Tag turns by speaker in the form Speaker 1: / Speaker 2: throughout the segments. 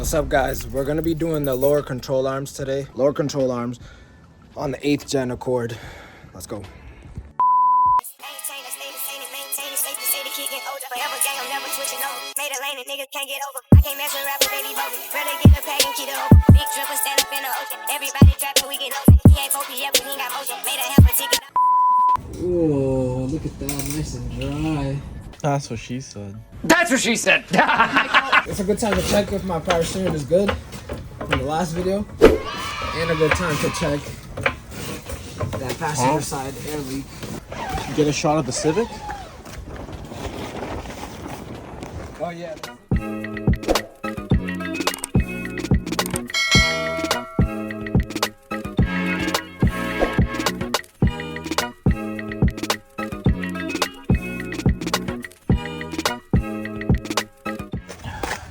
Speaker 1: What's up, guys? We're gonna be doing the lower control arms today. Lower control arms on the 8th gen Accord. Let's go. Whoa, look at that, nice and dry.
Speaker 2: That's what she said.
Speaker 3: That's what she said.
Speaker 1: It's a good time to check if my power steering is good from the last video, and a good time to check that passenger side air leak.
Speaker 2: You get a shot of the Civic?
Speaker 1: Oh yeah.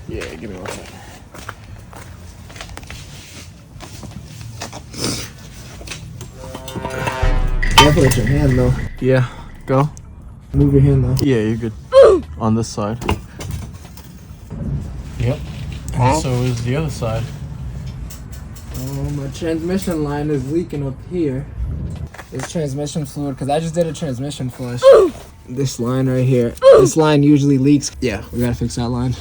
Speaker 2: Yeah, give me 1 second.
Speaker 1: Careful with your hand though.
Speaker 2: Yeah, go.
Speaker 1: Move your hand though.
Speaker 2: Yeah, you're good. On this side. Yep. So is the other side.
Speaker 1: Oh, my transmission line is leaking up here. It's transmission fluid, because I just did a transmission flush. This line right here. This line usually leaks. Yeah, we gotta fix that line.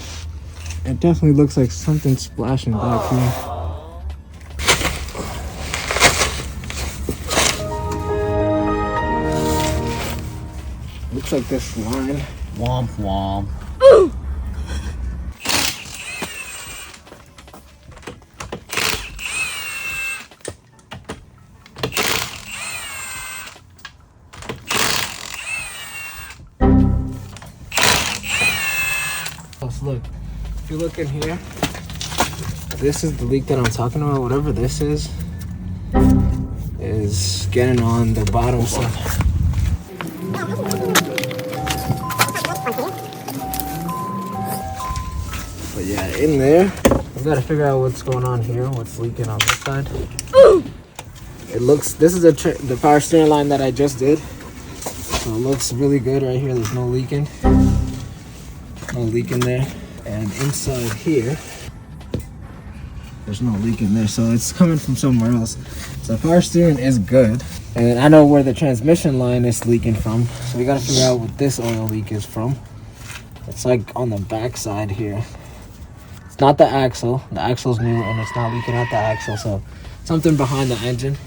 Speaker 1: It definitely looks like something's splashing back here. Looks like this line.
Speaker 2: Womp womp.
Speaker 1: Look, if you look in here, this is the leak that I'm talking about. Whatever this is getting on the bottom side. But yeah, in there, we gotta figure out what's going on here, what's leaking on this side. It looks, this is the power steering line that I just did. So it looks really good right here. There's no leaking. No leak in there. And inside here, there's no leak in there. So it's coming from somewhere else. So power steering is good. And I know where the transmission line is leaking from. So we gotta figure out what this oil leak is from. It's like on the back side here. It's not the axle. The axle's new and it's not leaking out the axle. So something behind the engine.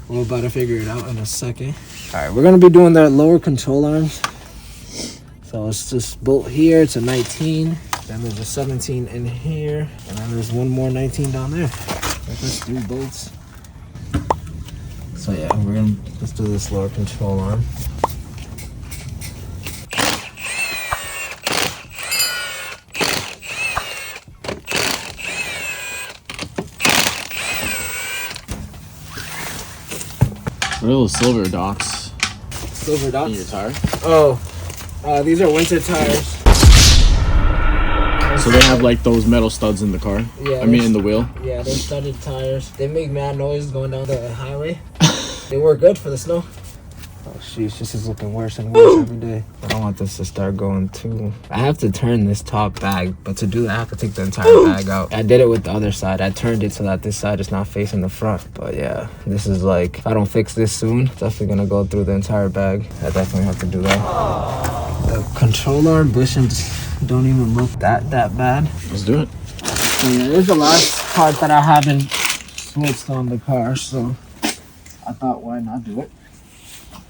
Speaker 1: We're about to figure it out in a second. All right, we're gonna be doing the lower control arms. So it's this bolt here, it's a 19. Then there's a 17 in here. And then there's one more 19 down there. That's 3 bolts. So yeah, let's do this lower control arm.
Speaker 2: What are those silver dots
Speaker 1: Silver dots?
Speaker 2: in your tire?
Speaker 1: Oh, these are winter tires.
Speaker 2: So they have like those metal studs in the car?
Speaker 1: Yeah.
Speaker 2: I mean in the wheel?
Speaker 1: Yeah, they're studded tires. They make mad noise going down the highway. They work good for the snow. Oh sheesh, this is looking worse and worse every day. I don't want this to start going too. I have to turn this top bag, but to do that I have to take the entire bag out. I did it with the other side. I turned it so that this side is not facing the front. But yeah, this is like, if I don't fix this soon, it's definitely gonna go through the entire bag. I definitely have to do that. The control arm bushings don't even look that bad.
Speaker 2: Let's do it.
Speaker 1: So yeah, this is the last part that I haven't switched on the car, so I thought, why not do it?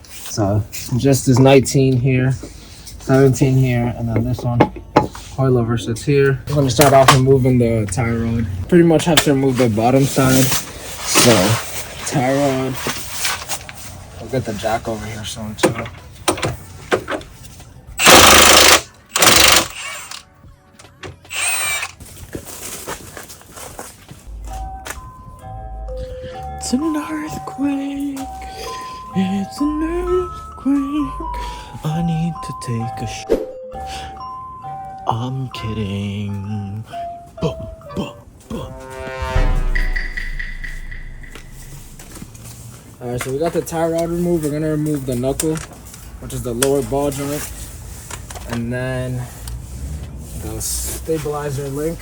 Speaker 1: So just this 19 here, 17 here, and then this one, coilover sits here. I'm gonna start off removing the tie rod. Pretty much have to remove the bottom side. So tie rod. I'll get the jack over here soon too.
Speaker 2: It's an earthquake. It's an earthquake. I need to take a I'm kidding. Boom, boom, boom.
Speaker 1: Alright, so we got the tie rod removed. We're gonna remove the knuckle, which is the lower ball joint, and then the stabilizer link.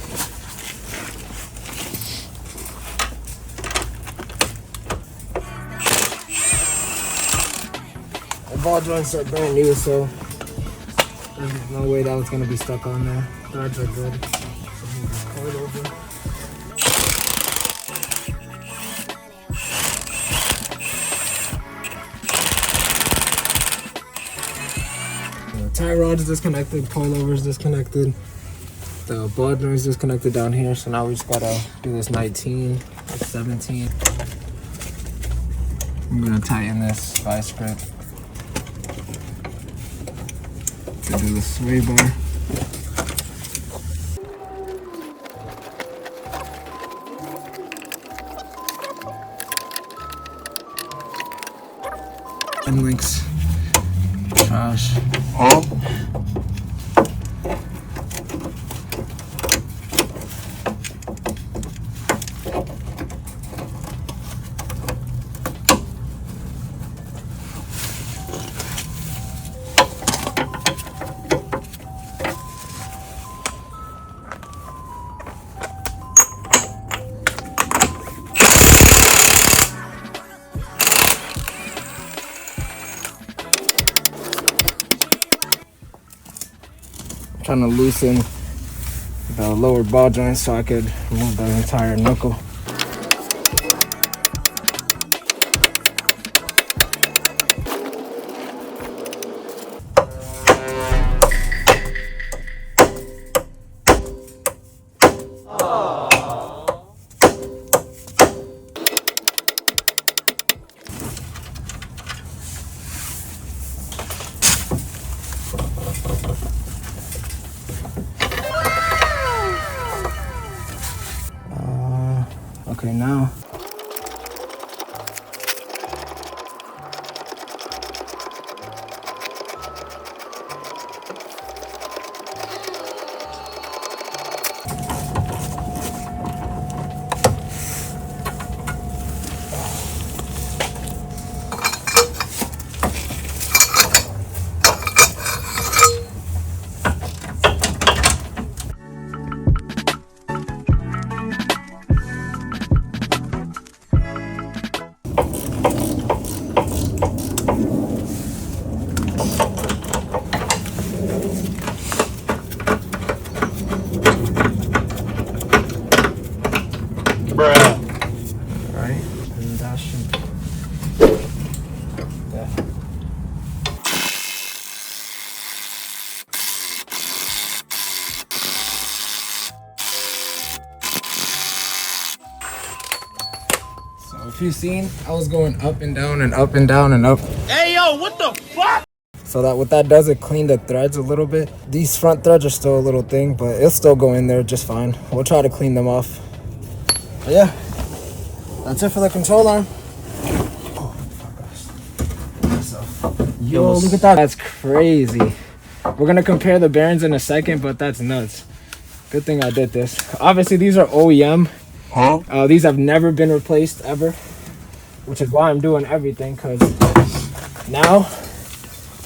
Speaker 1: ball joints are brand new, so there's no way that was gonna be stuck on there. Threads are good. So move this coil over. The tie rod is disconnected, coilover is disconnected. The ball joint is disconnected down here, so now we just gotta do this 19, 17. I'm gonna tighten this vice grip to do the sway bar. And links. Trash. Huh? Trying to loosen the lower ball joint so I could remove the entire knuckle. Okay, now right, and that should So if you've seen, I was going up and down and up and down and up.
Speaker 2: Hey, yo, what the fuck?
Speaker 1: So that what that does, it clean the threads a little bit. These front threads are still a little thing, but it'll still go in there just fine. We'll try to clean them off. But yeah, that's it for the control arm. Oh my gosh. So, yo, look at that. That's crazy. We're gonna compare the bearings in a second, but that's nuts. Good thing I did this. Obviously, these are OEM.
Speaker 2: Huh?
Speaker 1: These have never been replaced ever, which is why I'm doing everything, because now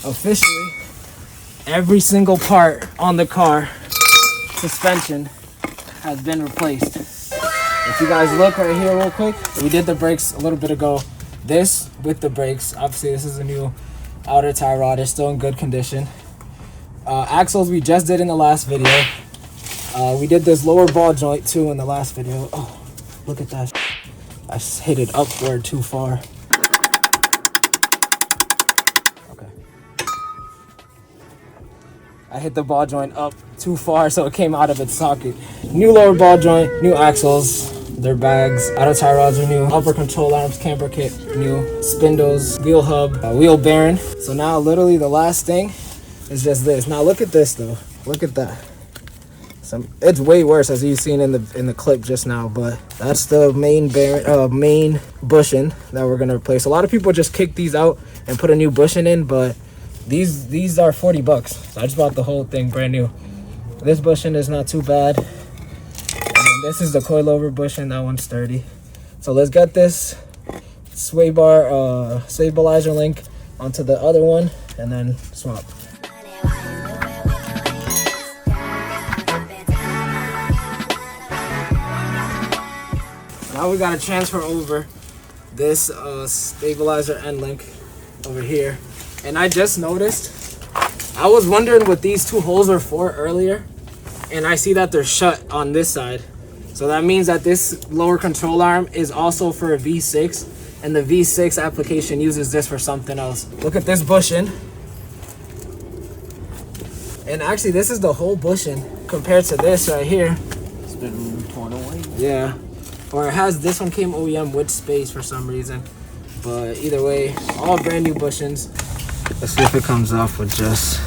Speaker 1: officially every single part on the car suspension has been replaced. If you guys look right here real quick, we did the brakes a little bit ago. This with the brakes, obviously this is a new outer tie rod. It's still in good condition. Axles we just did in the last video. We did this lower ball joint too in the last video. Oh, look at that. I hit it upward too far. Okay. I hit the ball joint up too far, so it came out of its socket. New lower ball joint, new axles, their bags, outer tie rods are new, upper control arms, camber kit, new, spindles, wheel hub, wheel bearing. So now literally the last thing is just this. Now look at this though. Look at that. It's way worse as you've seen in the clip just now, but that's the main main bushing that we're gonna replace. A lot of people just kick these out and put a new bushing in, but these are $40. So I just bought the whole thing brand new. This bushing is not too bad. And this is the coilover bushing. That one's $30. So let's get this sway bar stabilizer link onto the other one and then swap. Now we gotta transfer over this stabilizer end link over here And I just noticed, I was wondering what these two holes are for earlier, and I see that they're shut on this side. So that means that this lower control arm is also for a V6, and the V6 application uses this for something else. Look at this bushing. And actually this is the whole bushing compared to this right here.
Speaker 2: It's been torn away.
Speaker 1: Yeah. Or it has, this one came OEM with space for some reason. But either way, all brand new bushings. Let's see if it comes off with just...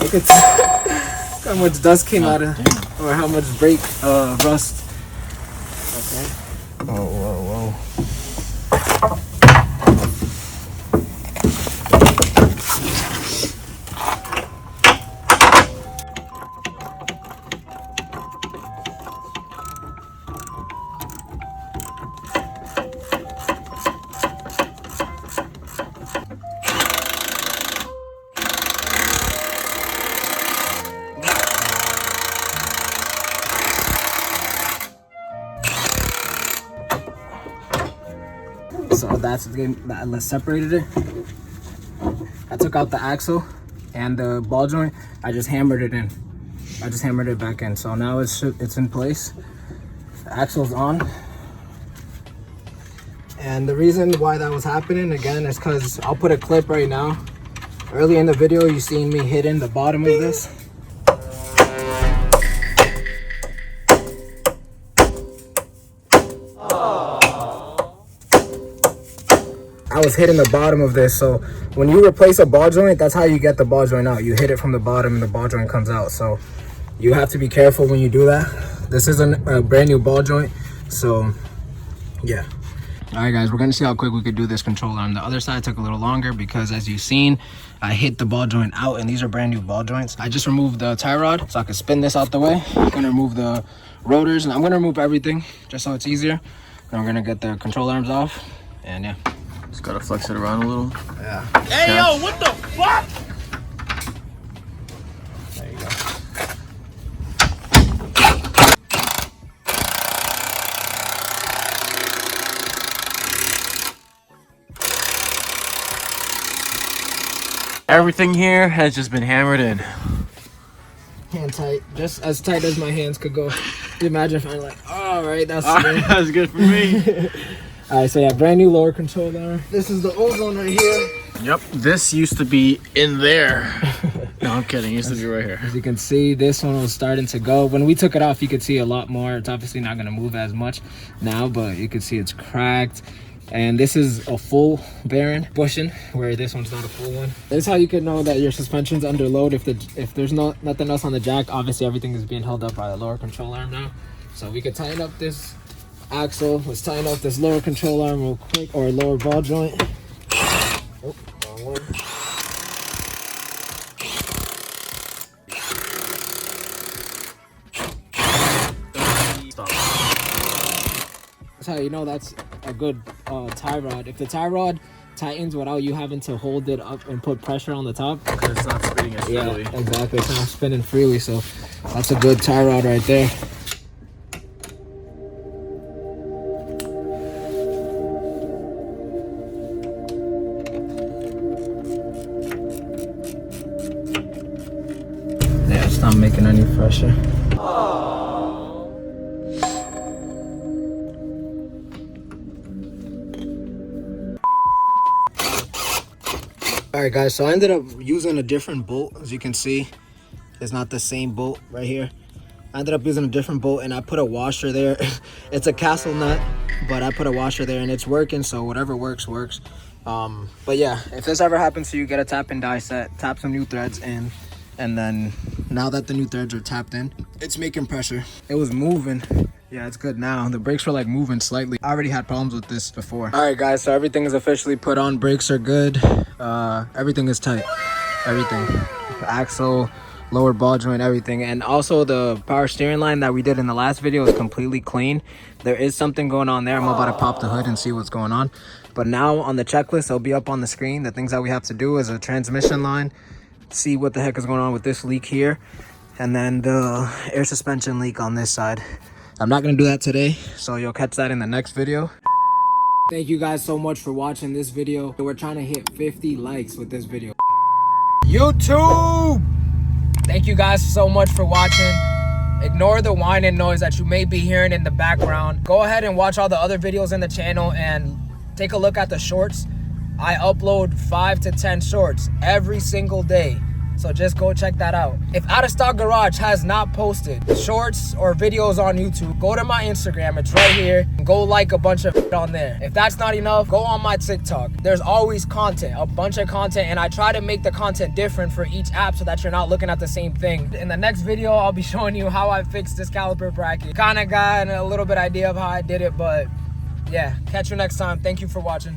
Speaker 1: Look at how much dust came out of, or how much brake rust. Okay. Whoa, whoa, whoa. So that's the game that separated it. I took out the axle and the ball joint. I just hammered it in. I just hammered it back in. So now it's in place. The axle's on. And the reason why that was happening again is because I'll put a clip right now. Early in the video, you seen me hitting the bottom of this. I was hitting the bottom of this, so when you replace a ball joint, that's how you get the ball joint out. You hit it from the bottom and the ball joint comes out. So you have to be careful when you do that. This isn't a brand new ball joint, so yeah. All right, guys, we're gonna see how quick we could do this control arm. The other side took a little longer because, as you've seen, I hit the ball joint out, and these are brand new ball joints. I just removed the tie rod so I could spin this out the way. I'm gonna remove the rotors, and I'm gonna remove everything just so it's easier. And we're gonna get the control arms off, and yeah.
Speaker 2: Just gotta flex it around a little.
Speaker 1: Yeah.
Speaker 2: Hey, yo, what the fuck?
Speaker 1: There you go.
Speaker 2: Everything here has just been hammered in.
Speaker 1: Hand tight, just as tight as my hands could go. Imagine if I'm like, all right, that's good.
Speaker 2: That's good for me.
Speaker 1: All right, so yeah, brand new lower control arm. This is the old one right here.
Speaker 2: Yep, this used to be in there. No, I'm kidding. It used to be right here.
Speaker 1: As you can see, this one was starting to go. When we took it off, you could see a lot more. It's obviously not gonna move as much now, but you can see it's cracked. And this is a full bearing bushing, where this one's not a full one. This is how you can know that your suspension's under load. If there's nothing else on the jack, obviously everything is being held up by the lower control arm now. So we could tighten up this axle. Let's tighten up this lower control arm real quick, or lower ball joint. Oh, wrong one. That's how you know that's a good tie rod. If the tie rod tightens without you having to hold it up and put pressure on the top,
Speaker 2: Because it's not spinning as freely.
Speaker 1: yeah, exactly, it's not spinning freely. So that's a good tie rod right there. Yeah, it's not making any pressure. All right, guys, so I ended up using a different bolt. As you can see, it's not the same bolt right here. I ended up using a different bolt, and I put a washer there. It's a castle nut, but I put a washer there, and it's working, so whatever works. But yeah, if this ever happens to you, get a tap and die set, tap some new threads in, and then now that the new threads are tapped in, it's making pressure. It was moving. Yeah, it's good now. The brakes were like moving slightly. I already had problems with this before. All right, guys, so everything is officially put on. Brakes are good. Everything is tight. Everything. The axle, lower ball joint, everything. And also the power steering line that we did in the last video is completely clean. There is something going on there. I'm about to pop the hood and see what's going on. But now on the checklist, it'll be up on the screen. The things that we have to do is a transmission line, see what the heck is going on with this leak here, and then the air suspension leak on this side. I'm not gonna do that today, so you'll catch that in the next video. Thank you guys so much for watching this video. We're trying to hit 50 likes with this video. YouTube! Thank you guys so much for watching. Ignore the whining noise that you may be hearing in the background. Go ahead and watch all the other videos in the channel and take a look at the shorts. I upload 5 to 10 shorts every single day. So just go check that out. If Out of Stock Garage has not posted shorts or videos on YouTube, go to my Instagram, it's right here, and go like a bunch of on there. If that's not enough, go on my TikTok. There's always content, a bunch of content, and I try to make the content different for each app so that you're not looking at the same thing. In the next video, I'll be showing you how I fixed this caliper bracket. Kinda got a little bit idea of how I did it, but yeah, catch you next time. Thank you for watching.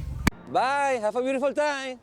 Speaker 3: Bye. Have a beautiful time.